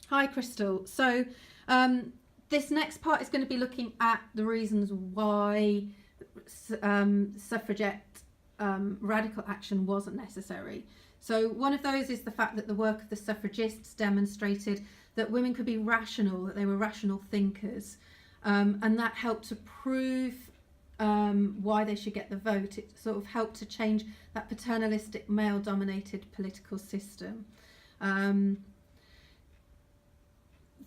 Hi, Crystal. So this next part is going to be looking at the reasons why suffragette radical action wasn't necessary. So one of those is the fact that the work of the suffragists demonstrated that women could be rational, that they were rational thinkers, and that helped to prove why they should get the vote. It sort of helped to change that paternalistic male-dominated political system.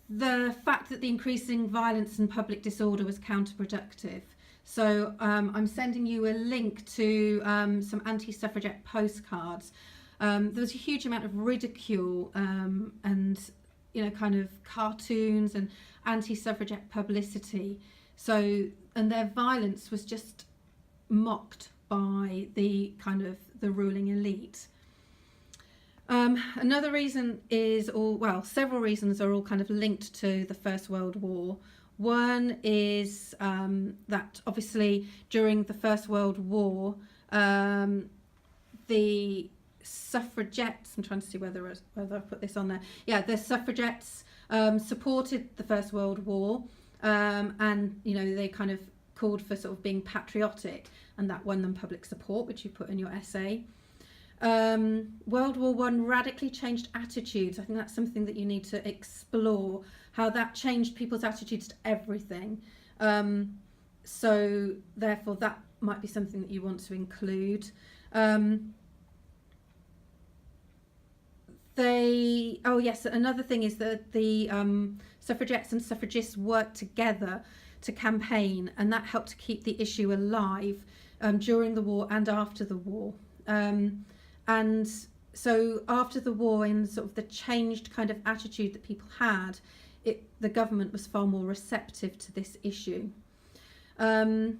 The fact that the increasing violence and public disorder was counterproductive. So I'm sending you a link to some anti-suffragette postcards. There was a huge amount of ridicule and kind of cartoons and anti-suffragette publicity. So, and their violence was just mocked by the kind of the ruling elite. Another reason is, several reasons are all kind of linked to the First World War. One is that obviously during the First World War, the suffragettes, I'm trying to see whether I've put this on there. Yeah, the suffragettes supported the First World War, and they kind of called for sort of being patriotic, and that won them public support, which you put in your essay. World War I radically changed attitudes. I think that's something that you need to explore, how that changed people's attitudes to everything. So therefore that might be something that you want to include. Another thing is that the suffragettes and suffragists worked together to campaign, and that helped to keep the issue alive during the war and after the war. And so after the war, in sort of the changed kind of attitude that people had, the government was far more receptive to this issue. Another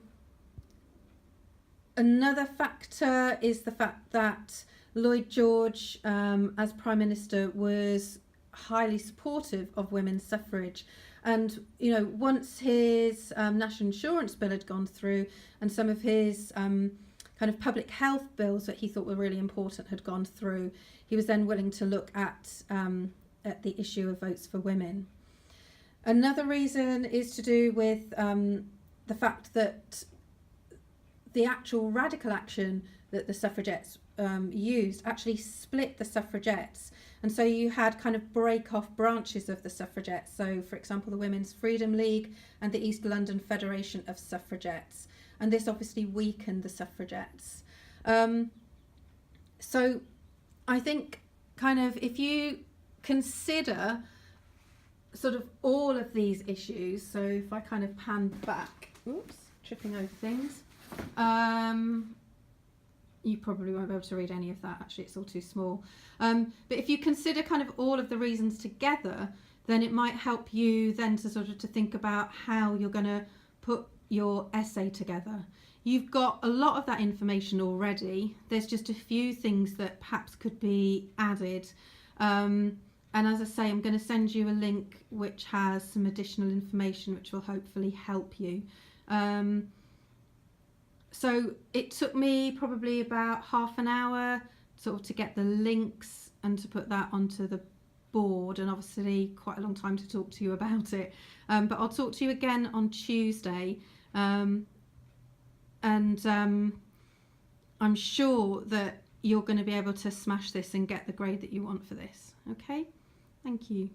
factor is the fact that Lloyd George, as Prime Minister, was highly supportive of women's suffrage. And, once his National Insurance Bill had gone through and some of his kind of public health bills that he thought were really important had gone through, he was then willing to look at the issue of votes for women. Another reason is to do with the fact that the actual radical action that the suffragettes used actually split the suffragettes. And so you had kind of break-off branches of the suffragettes. So, for example, the Women's Freedom League and the East London Federation of Suffragettes. And this obviously weakened the suffragettes. So I think kind of if you consider sort of all of these issues, so if I kind of pan back, tripping over things, you probably won't be able to read any of that, actually it's all too small. But if you consider kind of all of the reasons together, then it might help you then to sort of to think about how you're going to put your essay together. You've got a lot of that information already. There's just a few things that perhaps could be added. And as I say, I'm going to send you a link which has some additional information which will hopefully help you. So it took me probably about half an hour sort of to get the links and to put that onto the board, and obviously quite a long time to talk to you about it. But I'll talk to you again on Tuesday. I'm sure that you're going to be able to smash this and get the grade that you want for this. Okay, thank you.